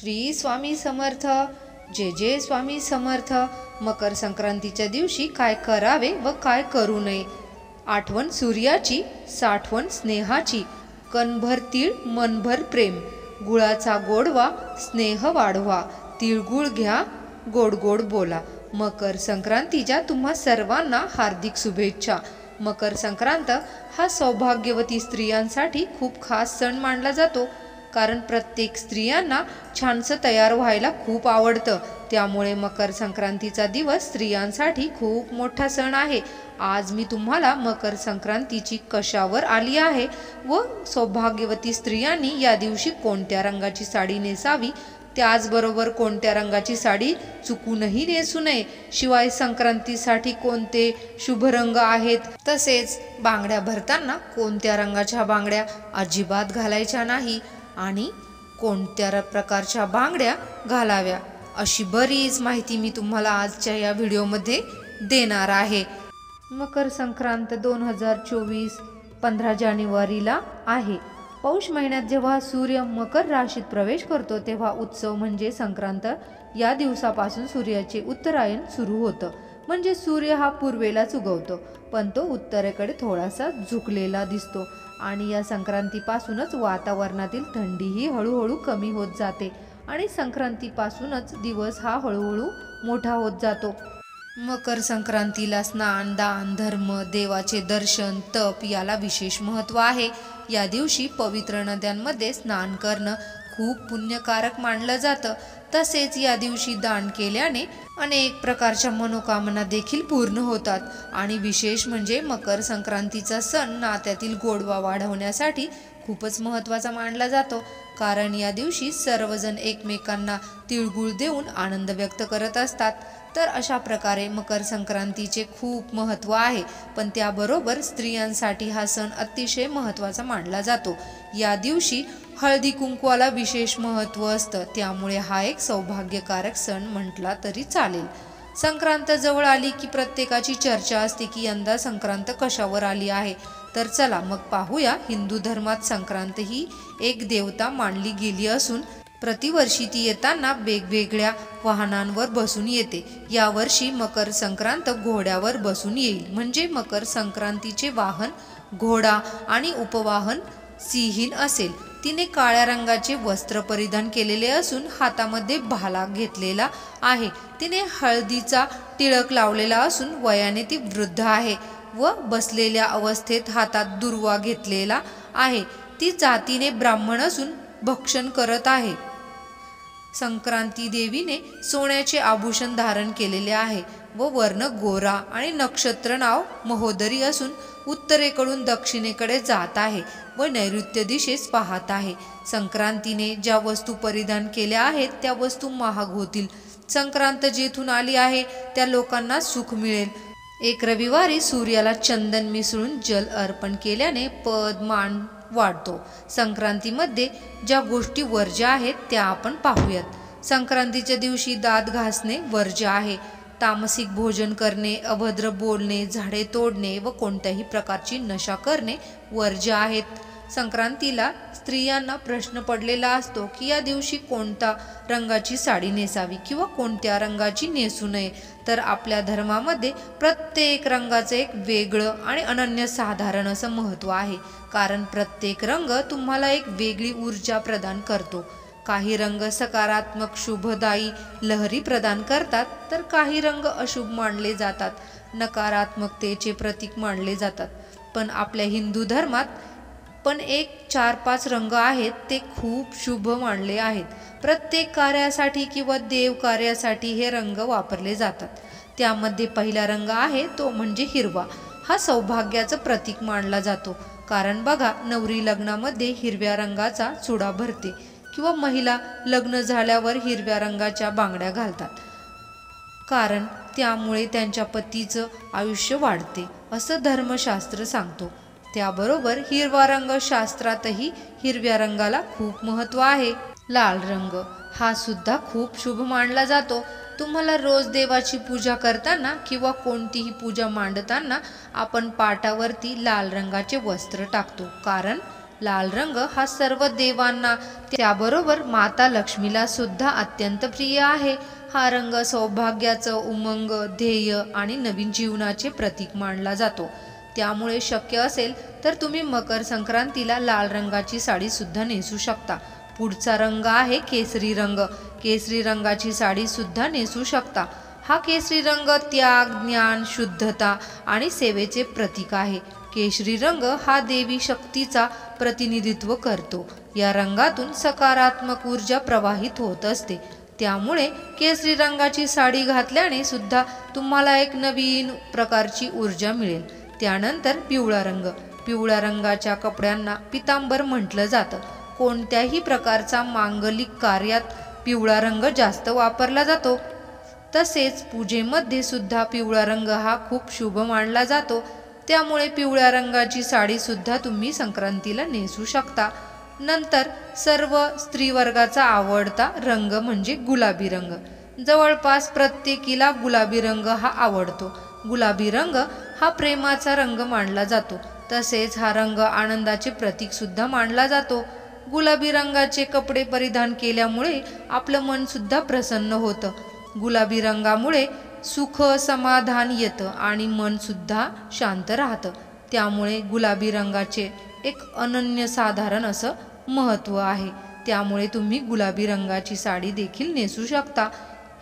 श्री स्वामी समर्थ. जय जय स्वामी समर्थ. मकर संक्रांतीच्या दिवशी काय करावे व काय करू नये. आठवण सूर्याची, साठवण स्नेहाची. कणभर तीळ मनभर प्रेम, गुळाचा गोडवा स्नेह वाढवा. तिळगुळ घ्या, गोड गोड बोला. मकर संक्रांतीच्या तुम्हा सर्वांना हार्दिक शुभेच्छा. मकर संक्रांत हा सौभाग्यवती स्त्रियांसाठी खूप खास सण मानला जातो, कारण प्रत्येक स्त्रियांना छानसं तयार व्हायला खूप आवडतं. त्यामुळे मकर संक्रांतीचा दिवस स्त्रियांसाठी खूप मोठा सण आहे. आज मी तुम्हाला मकर संक्रांतीची कशावर आली आहे व सौभाग्यवती स्त्रियांनी या दिवशी कोणत्या रंगाची साडी नेसावी, त्याचबरोबर कोणत्या रंगाची साडी चुकूनही नेसू नये, शिवाय संक्रांतीसाठी कोणते शुभ रंग आहेत, तसेच बांगड्या भरताना कोणत्या रंगाच्या बांगड्या अजिबात घालायच्या नाही आणि कोणत्या प्रकारच्या बांगड्या घालाव्या, अशी बरीच माहिती मी तुम्हाला आजच्या या व्हिडिओमध्ये देणार आहे. मकर संक्रांत 2024 15 जानेवारीला आहे. पौष महिन्यात जेव्हा सूर्य मकर राशीत प्रवेश करतो तेव्हा उत्सव म्हणजे संक्रांत. या दिवसापासून सूर्याचे उत्तरायण सुरू होतं. म्हणजे सूर्य हा पूर्वेलाच उगवतो, पण तो उत्तरेकडे थोडासा झुकलेला दिसतो. आणि या संक्रांतीपासूनच वातावरणातील थंडीही हळूहळू कमी होत जाते आणि संक्रांतीपासूनच दिवस हा हळूहळू मोठा होत जातो. मकर संक्रांतीला स्नान, दान, धर्म, देवाचे दर्शन, तप याला विशेष महत्त्व आहे. या दिवशी पवित्र नद्यांमध्ये स्नान करणं खूप पुण्यकारक मानलं जातं. तसेच या दिवशी दान केल्याने अनेक प्रकारच्या मनोकामना देखील पूर्ण होतात. आणि विशेष म्हणजे मकर संक्रांतीचा सण नात्यातील गोडवा वाढवण्यासाठी खूपच महत्त्वाचा मानला जातो, कारण या दिवशी सर्वजण एकमेकांना तिळगुळ देऊन आनंद व्यक्त करत असतात. तर अशा प्रकारे मकर संक्रांतीचे खूप महत्त्व आहे. पण त्याबरोबर स्त्रियांसाठी हा सण अतिशय महत्त्वाचा मानला जातो. या दिवशी हळदी कुंकवाला विशेष महत्त्व असतं, त्यामुळे हा एक सौभाग्यकारक सण म्हटला तरी चालेल. संक्रांत जवळ आली की प्रत्येकाची चर्चा असते की यंदा संक्रांत कशावर आली आहे. तर चला मग पाहूया. हिंदू धर्मात संक्रांत ही एक देवता मानली गेली असून प्रतिवर्षी ती येताना वेगवेगळ्या वाहनांवर बसून येते. यावर्षी मकर संक्रांत घोड्यावर बसून येईल. म्हणजे मकर संक्रांतीचे वाहन घोडा आणि उपवाहन सिंहीण असेल. तिने काळ्या रंगाचे वस्त्र परिधान केलेले असून हातामध्ये भाला घेतलेला आहे. तिने हळदीचा टिळक लावलेला असून वयाने ती वृद्ध आहे व बसलेल्या अवस्थेत हातात दुर्वा घेतलेला आहे. ती जातीने ब्राह्मण असून भक्षण करत आहे. संक्रांती देवीने सोन्याचे आभूषण धारण केलेले आहे व वर्ण गोरा आणि नक्षत्र नाव महोदरी असून उत्तरेकडून दक्षिणेकडे जात आहे व नैऋत्य दिशेस पाहत आहे. संक्रांतीने ज्या वस्तू परिधान केल्या आहेत त्या वस्तू महाग होतील. संक्रांत जेथून आली आहे त्या लोकांना सुख मिळेल. एक रविवारी सूर्याला चंदन मिसळून जल अर्पण केल्याने पद मान वाढतो. संक्रांतीमध्ये ज्या गोष्टी वर्ज्य आहेत त्या आपण पाहूयात. संक्रांतीच्या दिवशी दात घासणे वर्ज्य आहे. तामसिक भोजन करणे, अभद्र बोलणे, झाडे तोडणे व कोणत्याही प्रकारची नशा करणे वर्ज्य आहेत. संक्रांतीला स्त्रियांना प्रश्न पडलेला असतो की या दिवशी कोणत्या रंगाची साडी नेसावी किंवा कोणत्या रंगाची नेसू नये. तर आपल्या धर्मामध्ये प्रत्येक रंगाचं एक वेगळं आणि अनन्यसाधारण असं महत्त्व आहे, कारण प्रत्येक रंग तुम्हाला एक वेगळी ऊर्जा प्रदान करतो. काही रंग सकारात्मक, शुभदायी लहरी प्रदान करतात, तर काही रंग अशुभ मानले जातात, नकारात्मकतेचे प्रतीक मानले जातात. पण आपल्या हिंदू धर्मात पण एक 4-5 रंग आहेत ते खूप शुभ मानले आहेत. प्रत्येक कार्यासाठी किंवा देव कार्यासाठी हे रंग वापरले जातात. त्यामध्ये पहिला रंग आहे तो म्हणजे हिरवा. हा सौभाग्याचं प्रतीक मानला जातो, कारण बघा, नवरी लग्नामध्ये हिरव्या रंगाचा चुडा भरते किंवा महिला लग्न झाल्यावर हिरव्या रंगाच्या बांगड्या घालतात, कारण त्यामुळे त्यांच्या पतीचं आयुष्य वाढते असं धर्मशास्त्र सांगतो. त्याबरोबर हिरवा रंग शास्त्रातही हिरव्या रंगाला खूप महत्त्व आहे. लाल रंग हा सुद्धा खूप शुभ मानला जातो. तुम्हाला रोज देवाची पूजा करताना किंवा कोणतीही पूजा मांडताना आपण पाटावरती लाल रंगाचे वस्त्र टाकतो, कारण लाल रंग हा सर्व देवांना त्याबरोबर माता लक्ष्मीला सुद्धा अत्यंत प्रिय आहे। हा रंग सौभाग्याचं, उमंग, ध्येय आणि नवीन जीवनाचे प्रतीक मानला जातो। त्यामुळे शक्य असेल तर तुम्ही मकर संक्रांतीला लाल रंगाची साडी सुद्धा नेसू शकता। पुढचा रंग आहे केसरी रंग। केसरी रंगाची साडी सुद्धा नेसू शकता। हा केसरी रंग त्याग, ज्ञान, शुद्धता आणि सेवेचे प्रतीक आहे। केशरी रंग हा देवी शक्तीचा प्रतिनिधित्व करतो। या रंगातून सकारात्मक ऊर्जा प्रवाहित होत असते। त्यामुळे केसरी रंगाची साडी घातल्याने सुद्धा तुम्हाला एक नवीन प्रकारची ऊर्जा मिळेल। त्यानंतर पिवळा रंग। पिवळ्या रंगाच्या कपड्यांना पितांबर म्हटलं जातं। कोणत्याही प्रकारचा मांगलिक कार्यात पिवळा रंग जास्त वापरला जातो। तसेच पूजेमध्ये सुद्धा पिवळा रंग हा खूप शुभ मानला जातो। त्यामुळे पिवळ्या रंगाची साडी सुद्धा तुम्ही संक्रांतीला नेसू शकता। नंतर सर्व स्त्रीवर्गाचा आवडता रंग म्हणजे गुलाबी रंग। जवळपास प्रत्येकीला गुलाबी रंग हा आवडतो। गुलाबी रंग हा प्रेमाचा रंग मानला जातो। तसेच हा रंग आनंदाचे प्रतीक सुद्धा मानला जातो। गुलाबी रंगाचे कपडे परिधान केल्यामुळे आपलं मन सुद्धा प्रसन्न होतं। गुलाबी रंगामुळे सुख, समाधान येतं आणि मन सुद्धा शांत राहतं। त्यामुळे गुलाबी रंगाचे एक अनन्यसाधारण असं महत्त्व आहे। त्यामुळे तुम्ही गुलाबी रंगाची साडी देखील नेसू शकता।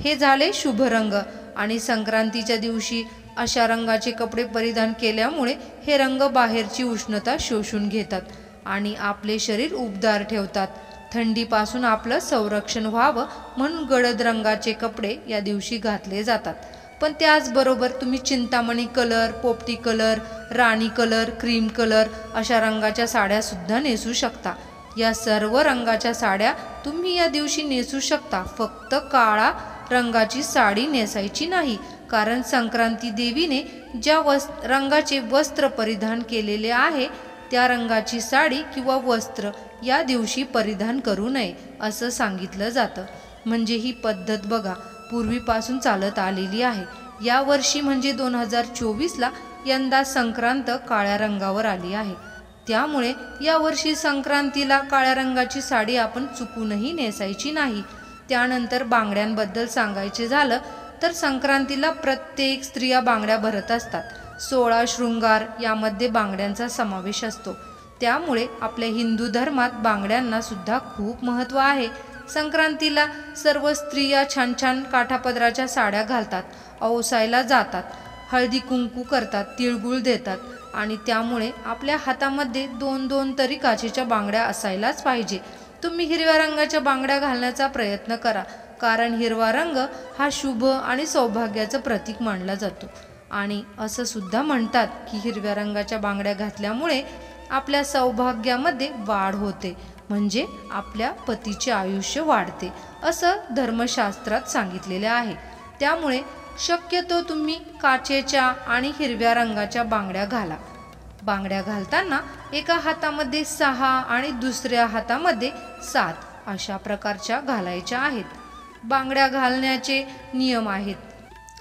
हे झाले शुभ रंग। आणि संक्रांतीच्या दिवशी अशा रंगाचे कपडे परिधान केल्यामुळे हे रंग बाहेरची उष्णता शोषून घेतात आणि आपले शरीर उबदार ठेवतात। थंडीपासून आपलं संरक्षण व्हावं म्हणून गडद रंगाचे कपडे या दिवशी घातले जातात। पण त्याचबरोबर तुम्ही चिंतामणी कलर, पोपटी कलर, राणी कलर, क्रीम कलर अशा रंगाच्या साड्या सुद्धा नेसू शकता। या सर्व रंगाच्या साड्या तुम्ही या दिवशी नेसू शकता। फक्त काळा रंगाची साडी नेसायची नाही, कारण संक्रांती देवीने ज्या रंगाचे वस्त्र परिधान केलेले आहे त्या रंगाची साडी किंवा वस्त्र या दिवशी परिधान करू नये असं सांगितलं जातं। म्हणजे ही पद्धत बघा पूर्वीपासून चालत आलेली आहे। या वर्षी म्हणजे 2024ला यंदा संक्रांत काळ्या रंगावर आली आहे। त्यामुळे या वर्षी संक्रांतीला काळ्या रंगाची साडी आपण चुकूनही नेसायची नाही। त्यानंतर बांगड्यांबद्दल सांगायचे झालं तर संक्रांतीला प्रत्येक स्त्रिया बांगड्या भरत असतात। 16 शृंगार यामध्ये बांगड्यांचा समावेश असतो। त्यामुळे आपल्या हिंदू धर्मात बांगड्यांना सुद्धा खूप महत्त्व आहे। संक्रांतीला सर्व स्त्रिया छान छान काठापदराच्या साड्या घालतात, औसायला जातात, हळदी कुंकू करतात, तिळगुळ देतात आणि त्यामुळे आपल्या हातामध्ये 2-2 तरी काचेच्या बांगड्या असायलाच पाहिजे। तुम्ही हिरव्या रंगाच्या बांगड्या घालण्याचा प्रयत्न करा, कारण हिरवा रंग हा शुभ आणि सौभाग्याचं प्रतीक मानला जातो। आणि असं सुद्धा म्हणतात की हिरव्या रंगाच्या बांगड्या घातल्यामुळे आपल्या सौभाग्यामध्ये वाढ होते, म्हणजे आपल्या पतीचे आयुष्य वाढते असं धर्मशास्त्रात सांगितलेले आहे। त्यामुळे शक्यतो तुम्ही काचेच्या आणि हिरव्या रंगाच्या बांगड्या घाला। बांगड्या घालताना एका हातामध्ये 6 आणि दुसऱ्या हातामध्ये 7 अशा प्रकारच्या घालायच्या आहेत। बांगड्या घालण्याचे नियम आहेत।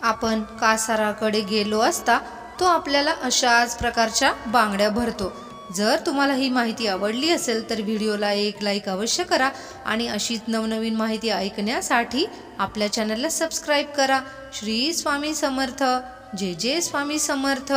आपण कासाराकडे गेलो असता तो आपल्याला अशाच प्रकारच्या बांगड्या भरतो। जर तुम्हाला ही माहिती आवडली असेल तर व्हिडिओला एक लाईक अवश्य करा आणि अशीच नवनवीन माहिती ऐकण्यासाठी आपल्या चॅनलला सबस्क्राईब करा। श्री स्वामी समर्थ। जय जय स्वामी समर्थ।